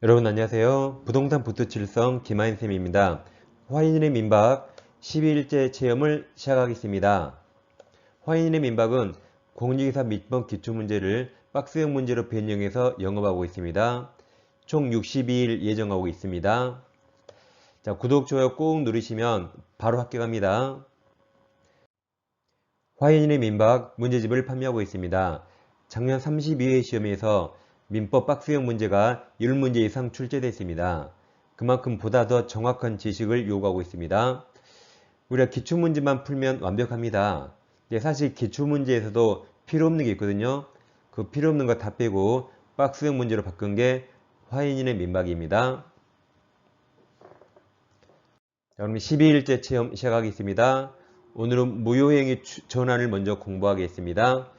여러분 안녕하세요. 부동산 부투칠성 김하인쌤입니다. 화인인의 민박 12일째 체험을 시작하겠습니다. 화인인의 민박은 공인중개사 민법 기출문제를 박스형 문제로 변형해서 영업하고 있습니다. 총 62일 예정하고 있습니다. 자, 구독, 좋아요 꾹 누르시면 바로 합격합니다. 화인인의 민박 문제집을 판매하고 있습니다. 작년 32회 시험에서 민법 박스형 문제가 10문제 이상 출제됐습니다. 그만큼 보다 더 정확한 지식을 요구하고 있습니다. 우리가 기출문제만 풀면 완벽합니다. 사실 기출문제에서도 필요 없는 게 있거든요. 그 필요 없는 거 다 빼고 박스형 문제로 바꾼 게 화인인의 민박입니다. 자, 그럼 12일째 체험 시작하겠습니다. 오늘은 무효행위 전환을 먼저 공부하겠습니다.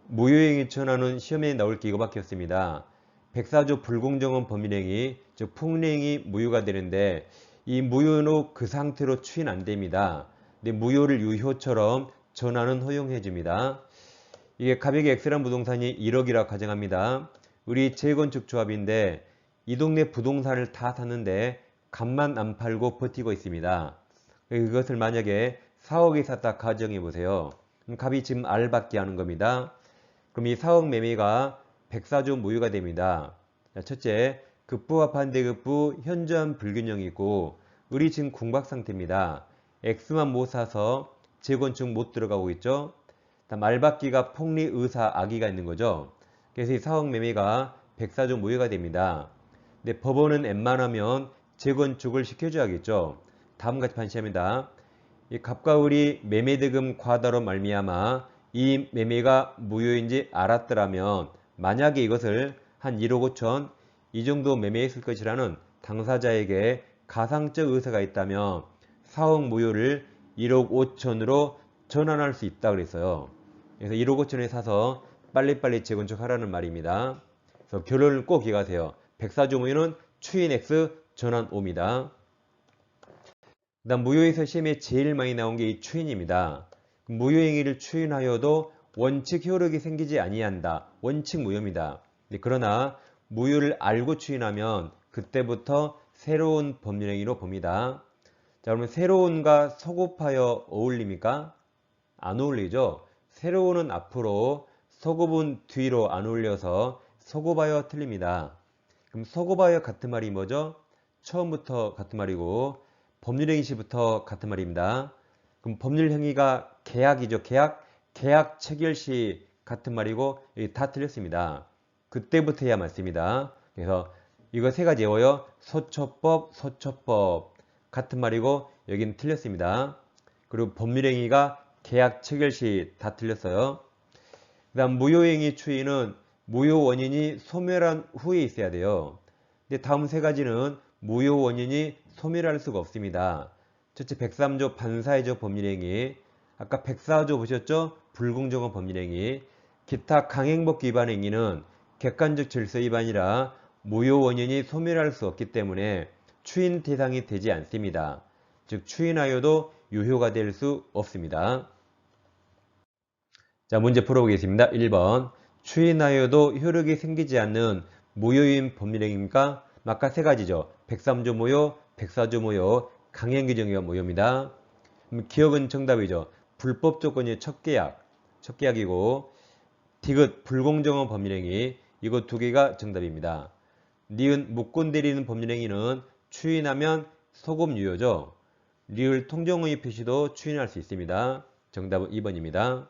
무효행위 전환은 시험에 나올 게 이거밖에 없습니다. 백사조 불공정한 법률행위, 즉 풍례행위 무효가 되는데 이 무효는 그 상태로 추인 안 됩니다. 근데 무효를 유효처럼 전환은 허용해 줍니다. 이게 가격이 X란 부동산이 1억이라고 가정합니다. 우리 재건축 조합인데 이 동네 부동산을 다 샀는데 값만 안 팔고 버티고 있습니다. 이것을 만약에 4억에 샀다 가정해 보세요. 그럼 값이 지금 R밖에 하는 겁니다. 그럼 이 4억 매매가 백사조 무효가 됩니다. 첫째, 급부와 반대급부 현저한 불균형이 있고 을이 지금 궁박 상태입니다. X만 못 사서 재건축 못 들어가고 있죠. 다음 R받기가 폭리 의사 악의가 있는 거죠. 그래서 이 4억 매매가 백사조 무효가 됩니다. 근데 법원은 웬만하면 재건축을 시켜줘야겠죠. 다음같이 판시합니다. 이 갑과 을이 매매대금 과다로 말미암아 이 매매가 무효인지 알았더라면 만약에 이것을 한 1억 5천 이 정도 매매했을 것이라는 당사자에게 가상적 의사가 있다면 4억 무효를 1억 5천으로 전환할 수 있다 그랬어요. 그래서 1억 5천에 사서 빨리빨리 재건축하라는 말입니다. 그래서 결론을 꼭 기억하세요. 백사조 무효는 추인 X 전환 O입니다. 그 다음 무효에서 시험에 제일 많이 나온 게 이 추인입니다. 무효행위를 추인하여도 원칙 효력이 생기지 아니한다. 원칙 무효입니다. 그러나 무효를 알고 추인하면 그때부터 새로운 법률행위로 봅니다. 자, 그러면 새로운과 소급하여 어울립니까? 안 어울리죠. 새로운은 앞으로, 소급은 뒤로 안 어울려서 소급하여 틀립니다. 그럼 소급하여 같은 말이 뭐죠? 처음부터 같은 말이고 법률행위 시부터 같은 말입니다. 그럼 법률행위가 계약이죠. 계약 체결 시 같은 말이고 다 틀렸습니다. 그때부터 해야 맞습니다. 그래서 이거 세 가지 외워요. 소초법 같은 말이고 여기는 틀렸습니다. 그리고 법률행위가 계약 체결 시 다 틀렸어요. 그 다음 무효행위 추인은 무효 원인이 소멸한 후에 있어야 돼요. 근데 다음 세 가지는 무효 원인이 소멸할 수가 없습니다. 첫째 103조 반사회적 법률행위, 아까 104조 보셨죠? 불공정한 법률행위, 기타 강행법 위반 행위는 객관적 질서 위반이라 무효 원인이 소멸할 수 없기 때문에 추인 대상이 되지 않습니다. 즉 추인하여도 유효가 될 수 없습니다. 자, 문제 풀어보겠습니다. 1번 추인하여도 효력이 생기지 않는 무효인 법률행위입니까? 아까 세 가지죠. 103조 무효, 104조 무효, 강행규정이가 무효입니다. 그럼 기억은 정답이죠. 불법 조건이 첫 계약이고 디귿 불공정한 법률행위 이거 두 개가 정답입니다. 니은 무권 대리는 법률행위는 추인하면 소급 유효죠. 리을 통정의 표시도 추인할 수 있습니다. 정답은 2번입니다.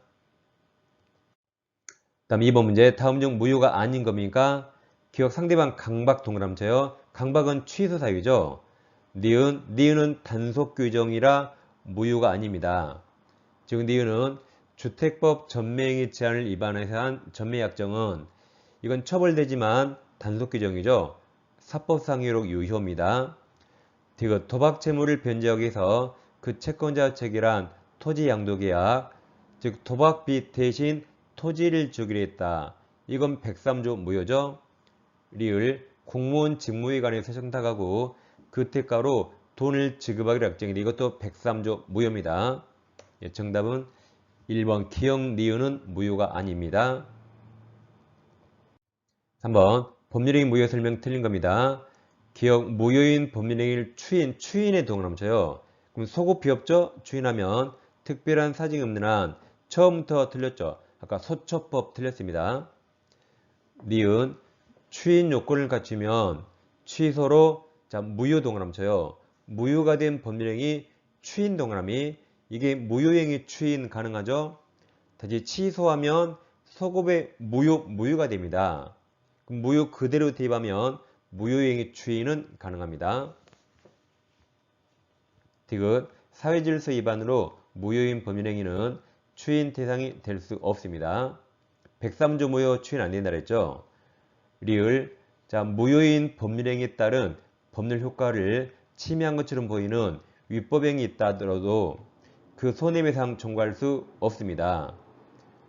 다음 2번 문제 다음 중 무효가 아닌 겁니까? 기억 상대방 강박 동그라미쳐요. 강박은 취소 사유죠. 니은은 단속 규정이라 무효가 아닙니다. 즉 니은은 주택법 전매행위 제한을 위반해서 한 전매약정은 이건 처벌되지만 단속 규정이죠. 사법상의록 유효입니다. 디귿 도박 채무를 변제하기 위해서 그 채권자가 체결한 토지 양도계약 즉 도박빚 대신 토지를 주기로 했다. 이건 103조 무효죠. 리을 공무원 직무에 관해서 청탁하고 그 대가로 돈을 지급하기로 약정인데 이것도 103조 무효입니다. 정답은 1번 기억 니은은 무효가 아닙니다. 3번 법률행위 무효 설명 틀린 겁니다. 기억 무효인 법률행위를 추인의 동그라미쳐요. 그럼 소급 비읍죠? 추인하면 특별한 사정이 없는 한 처음부터 틀렸죠. 아까 소처법 틀렸습니다. 니은 추인 요건을 갖추면 취소로 무효 동그라미쳐요. 무효가 된 법률행위 추인 동그라미. 이게 무효행위 추인 가능하죠? 다시 취소하면 소급의 무효가 됩니다. 그럼 무효 그대로 대입하면 무효행위 추인은 가능합니다. 디귿 사회질서 위반으로 무효인 법률행위는 추인 대상이 될 수 없습니다. 103조 무효 추인 안 된다 그랬죠? 리을 무효인 법률행위에 따른 법률 효과를 침해한 것처럼 보이는 위법행위 있다 하더라도 그 손해배상 청구할 수 없습니다.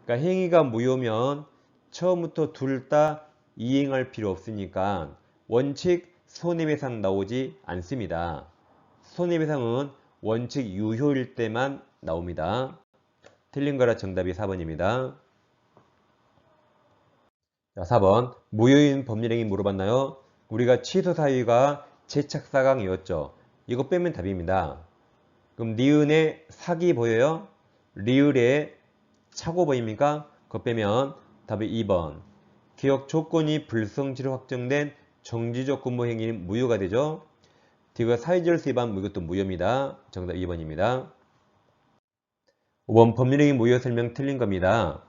그러니까 행위가 무효면 처음부터 둘 다 이행할 필요 없으니까 원칙 손해배상 나오지 않습니다. 손해배상은 원칙 유효일 때만 나옵니다. 틀린 거라 정답이 4번입니다. 자, 4번 무효인 법률행위 물어봤나요? 우리가 취소 사유가 제착사강이었죠. 이거 빼면 답입니다. 그럼 니은의 사기 보여요? 리을의 착오 보입니까? 그거 빼면 답이 2번. 기억 조건이 불성취로 확정된 정지적 근무행위는 무효가 되죠. 디귿 사회질서 위반 이것도 무효입니다. 정답 2번입니다. 5번 법률행위 무효 설명 틀린 겁니다.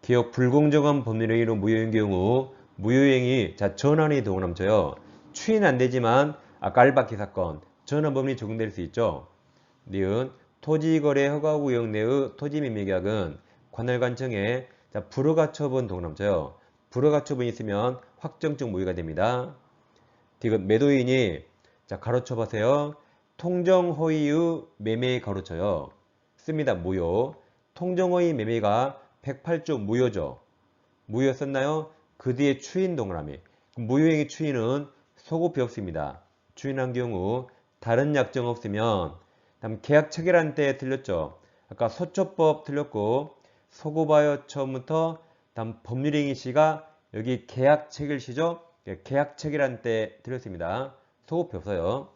기억 불공정한 법률행위로 무효인 경우 무효행위 전환이 동그라미쳐요. 추인 안 되지만 아까 알바키 사건 전환법률이 적용될 수 있죠. 니은 토지거래 허가구역 내의 토지매매계약은 관할관청에 불허가처분 동그라미쳐요. 불허가처분이 있으면 확정적 무효가 됩니다. 디귿 매도인이 가로쳐 보세요. 통정허위의 매매에 가로쳐요. 씁니다. 무효. 통정허위 매매가 108조 무효죠. 무효 썼나요? 그 뒤에 추인 동그라미. 무효행위 추인은 소급 비없습니다. 추인한 경우 다른 약정 없으면 다음 계약 체결한 때 틀렸죠. 아까 소처법 틀렸고 소급하여 처음부터 다음 법률행위 시가 여기 계약 체결 시죠. 계약 체결한 때 틀렸습니다. 소급이 없어요.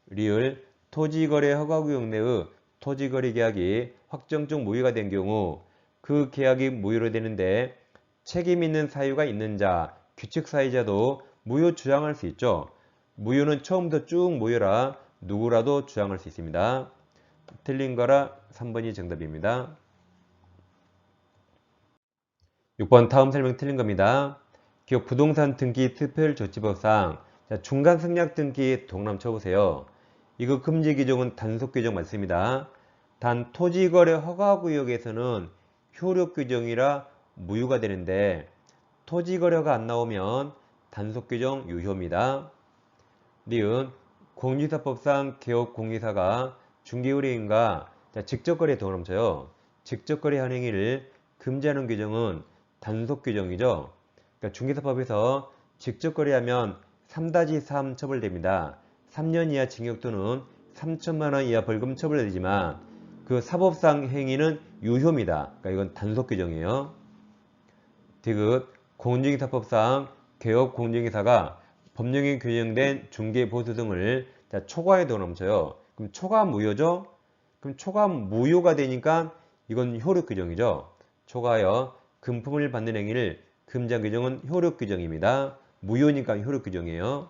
리을 토지거래 허가구역 내의 토지거래 계약이 확정적 무효가 된 경우 그 계약이 무효로 되는데 책임 있는 사유가 있는 자, 규칙 사유자도 무효 주장할 수 있죠. 무효는 처음부터 쭉 무효라 누구라도 주장할 수 있습니다. 틀린 거라 3번이 정답입니다. 6번 다음 설명 틀린 겁니다. 기업 부동산 등기 특별조치법상 중간 승낙 등기 동그라미 쳐보세요. 이거 금지 규정은 단속 규정 맞습니다. 단 토지거래 허가구역에서는 효력 규정이라 무효가 되는데 토지거래가 안 나오면 단속 규정 유효입니다. 니은 공인중개사법상 개업 공인사가 중개의뢰인과 직접거래 동그라미 쳐요. 직접거래한 행위를 금지하는 규정은 단속 규정이죠. 그러니까 중개사법에서 직접거래하면 3-3 처벌됩니다. 3년 이하 징역 또는 3천만 원 이하 벌금 처벌되지만 그 사법상 행위는 유효입니다. 그러니까 이건 단속 규정이에요. 디귿 공인중개사법상 개업 공인중개사가 법령에 규정된 중개보수 등을 초과에 동그라미 쳐요. 그럼 초과 무효죠? 그럼 초과 무효가 되니까 이건 효력 규정이죠. 초과하여 금품을 받는 행위를 금지한 규정은 효력 규정입니다. 무효니까 효력 규정이에요.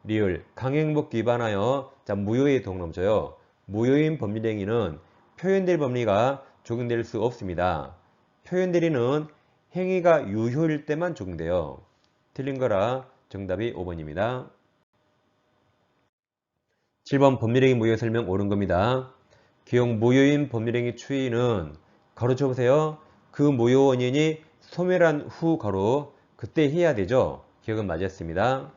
리을 강행법 위반하여 무효에 동그라미 쳐요. 무효인 법률행위는 표현될 법리가 적용될 수 없습니다. 표현대리는 행위가 유효일 때만 적용돼요. 틀린 거라 정답이 5번입니다. 7번 법률행위 무효 설명 옳은 겁니다. 기억 무효인 법률행위 추이는 가로쳐 보세요. 그 무효 원인이 소멸한 후 가로 그때 해야 되죠. 기억은 맞았습니다.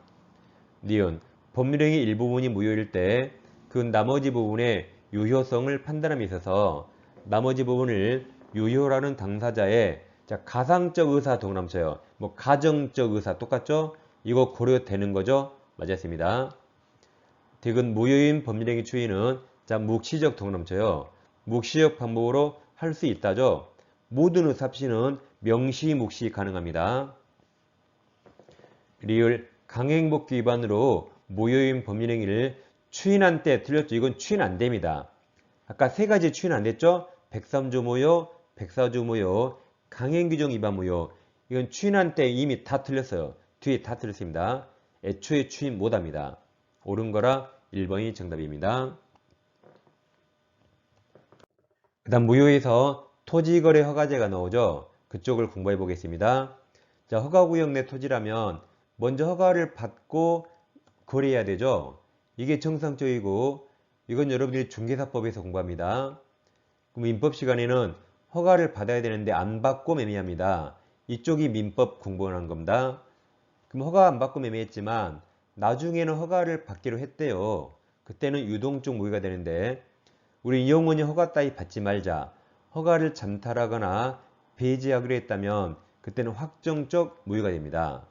니은 법률행위 일부분이 무효일 때 그 나머지 부분의 유효성을 판단함에 있어서 나머지 부분을 유효라는 당사자의 가상적 의사 동그라미 쳐요. 가정적 의사 똑같죠? 이거 고려되는 거죠? 맞았습니다. 디귿 무효인 법률행위 추이는 묵시적 동그라미 쳐요. 묵시적 방법으로 할 수 있다죠? 모든 의사 없이는 명시, 묵시 가능합니다. 리을 강행복귀 위반으로 무효인 법률행위를 추인한 때 틀렸죠. 이건 추인 안 됩니다. 아까 세 가지 추인 안 됐죠? 103조 무효, 104조 무효, 강행규정 위반 무효. 이건 추인한 때 이미 다 틀렸어요. 뒤에 다 틀렸습니다. 애초에 추인 못합니다. 옳은 거라 1번이 정답입니다. 그 다음 무효에서 토지거래 허가제가 나오죠. 그쪽을 공부해 보겠습니다. 자, 허가구역 내 토지라면 먼저 허가를 받고 거래해야 되죠. 이게 정상적이고 이건 여러분들이 중개사법에서 공부합니다. 그럼 민법 시간에는 허가를 받아야 되는데 안 받고 매매합니다. 이쪽이 민법 공부하는 겁니다. 그럼 허가 안 받고 매매했지만 나중에는 허가를 받기로 했대요. 그때는 유동적 무효가 되는데 우리 이용원이 허가 따위 받지 말자. 허가를 잠탈하거나 배제하기로 했다면 그때는 확정적 무효가 됩니다.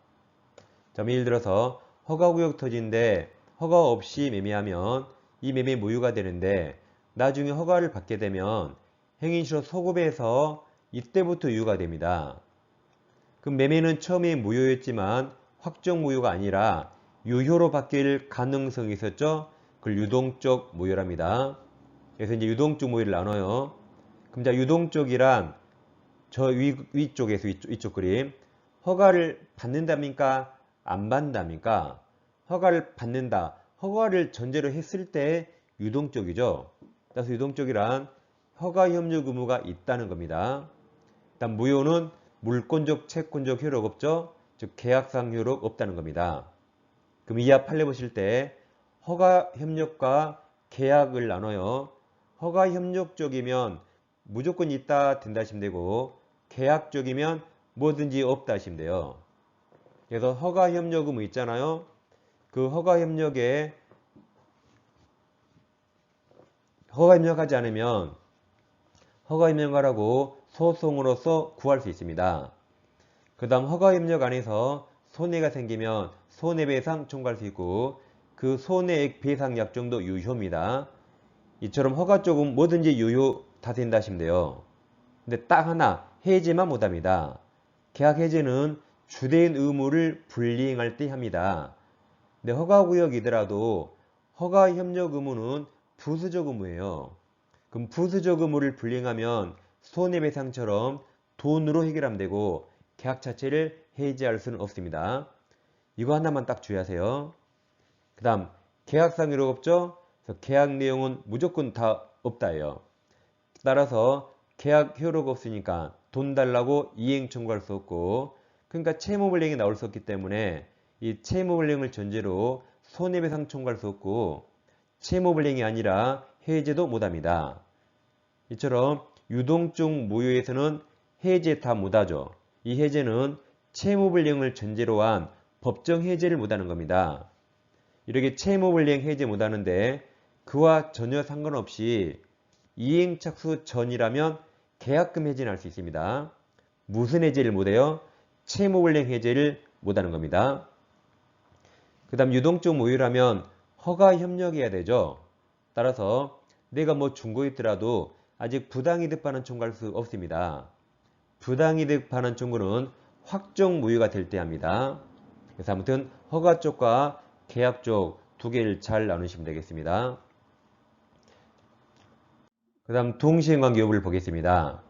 자, 예를 들어서 허가구역 토지인데 허가 없이 매매하면 이 매매 무효가 되는데 나중에 허가를 받게 되면 행인시로 소급해서 이때부터 유효가 됩니다. 그럼 매매는 처음에 무효였지만 확정 무효가 아니라 유효로 바뀔 가능성이 있었죠. 그걸 유동적 무효랍니다. 그래서 이제 유동적 무효를 나눠요. 그럼 자, 유동적이란 저 위쪽에서 이쪽 그림. 허가를 받는답니까? 안 받는답니까? 허가를 받는다. 허가를 전제로 했을 때 유동적이죠. 따라서 유동적이란 허가 협력 의무가 있다는 겁니다. 일단 무효는 물권적, 채권적 효력 없죠. 즉 계약상 효력 없다는 겁니다. 그럼 이하 판례 보실 때 허가 협력과 계약을 나눠요. 허가 협력적이면 무조건 있다 된다 하시면 되고 계약적이면 뭐든지 없다 하시면 돼요. 그래서 허가 협력 의무 있잖아요. 그 허가 협력에 허가 협력하지 않으면 허가 협력하라고 소송으로서 구할 수 있습니다. 그 다음 허가 협력 안에서 손해가 생기면 손해배상 청구할 수 있고 그 손해액 배상 약정도 유효입니다. 이처럼 허가 쪽은 뭐든지 유효 다 된다 하시면 돼요. 근데 딱 하나 해제만 못합니다. 계약 해제는 주된 의무를 불이행할 때 합니다. 근데 허가구역이더라도 허가협력 의무는 부수적 의무예요. 그럼 부수적 의무를 불이행하면 손해배상처럼 돈으로 해결하면 되고 계약 자체를 해지할 수는 없습니다. 이거 하나만 딱 주의하세요. 그 다음 계약상 효력 없죠? 그래서 계약 내용은 무조건 다 없다예요. 따라서 계약 효력 없으니까 돈 달라고 이행 청구할 수 없고 그러니까 채무불이행이 나올 수 없기 때문에 이 채무불이행을 전제로 손해배상 청구할 수 없고 채무불이행이 아니라 해제도 못합니다. 이처럼 유동적 무효에서는 해제 다 못하죠. 이 해제는 채무불이행을 전제로 한 법정 해제를 못하는 겁니다. 이렇게 채무불이행 해제 못하는데 그와 전혀 상관없이 이행착수 전이라면 계약금 해제는 할 수 있습니다. 무슨 해제를 못해요? 채무불이행 해제를 못하는 겁니다. 그 다음 유동적 무효라면 허가 협력해야 되죠. 따라서 내가 뭐 중고있더라도 아직 부당이득 반환 청구할 수 없습니다. 부당이득 반환 청구는 확정 무효가 될 때 합니다. 그래서 아무튼 허가 쪽과 계약 쪽 두 개를 잘 나누시면 되겠습니다. 그 다음 동시행관계 여부를 보겠습니다.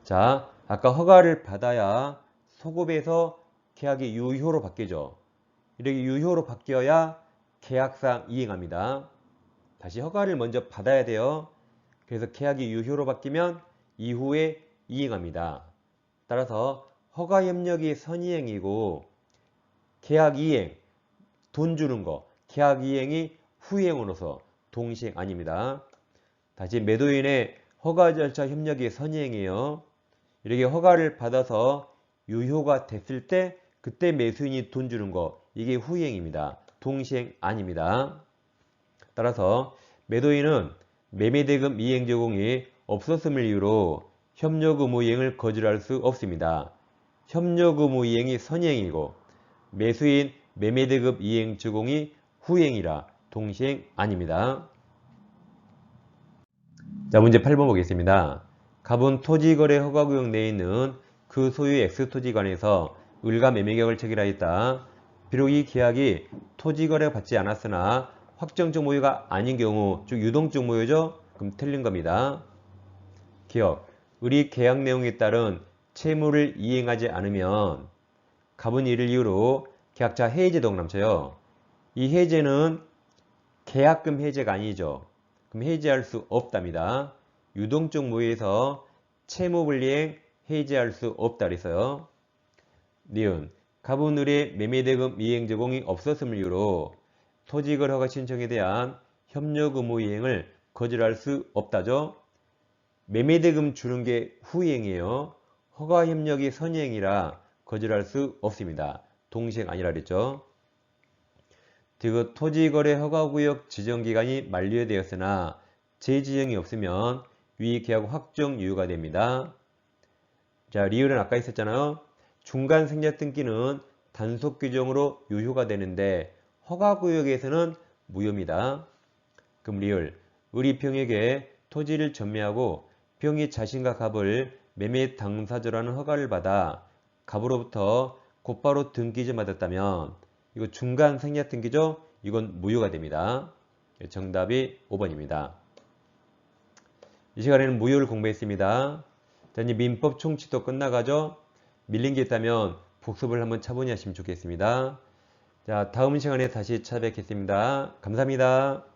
자, 아까 허가를 받아야 소급해서 계약이 유효로 바뀌죠. 이렇게 유효로 바뀌어야 계약상 이행합니다. 다시 허가를 먼저 받아야 돼요. 그래서 계약이 유효로 바뀌면 이후에 이행합니다. 따라서 허가 협력이 선이행이고 계약 이행, 돈 주는 거, 계약 이행이 후행으로서 동시행 아닙니다. 다시 매도인의 허가 절차 협력이 선이행이에요. 이렇게 허가를 받아서 유효가 됐을 때 그때 매수인이 돈 주는 거 이게 후행입니다. 동시행 아닙니다. 따라서 매도인은 매매대금 이행 제공이 없었음을 이유로 협력 의무 이행을 거절할 수 없습니다. 협력 의무 이행이 선이행이고 매수인 매매대금 이행 제공이 후행이라 동시행 아닙니다. 자, 문제 8번 보겠습니다. 갑은 토지거래 허가구역 내에 있는 그 소유의 X토지관에서 을과 매매계약을 체결하였다. 비록 이 계약이 토지거래 받지 않았으나 확정적 무효가 아닌 경우, 즉 유동적 무효죠? 그럼 틀린 겁니다. 기억, 우리 계약 내용에 따른 채무를 이행하지 않으면 갑은 이를 이유로 계약자 해지제도가 남쳐요. 이 해제는 계약금 해제가 아니죠. 그럼 해지할 수 없답니다. 유동적 무효에서 채무불이행 해지할 수 없다 그랬어요. 니은, 갑은 을의 매매대금 이행 제공이 없었음을 이유로 토지거래 허가 신청에 대한 협력 의무 이행을 거절할 수 없다죠. 매매대금 주는 게 후이행이에요. 허가 협력이 선이행이라 거절할 수 없습니다. 동시행 아니라 그랬죠. 그리고 토지거래 허가구역 지정기간이 만료되었으나 재지정이 없으면 위 계약 확정 유효가 됩니다. 자, 리을은 아까 있었잖아요. 중간 생략 등기는 단속 규정으로 유효가 되는데 허가구역에서는 무효입니다. 그럼 리을, 을이 병에게 토지를 전매하고 병이 자신과 갑을 매매 당사자라는 허가를 받아 갑으로부터 곧바로 등기를 받았다면 이거 중간 생략 등기죠? 이건 무효가 됩니다. 정답이 5번입니다. 이 시간에는 무효를 공부했습니다. 자, 이제 민법 총칙도 끝나가죠? 밀린 게 있다면 복습을 한번 차분히 하시면 좋겠습니다. 자, 다음 시간에 다시 찾아뵙겠습니다. 감사합니다.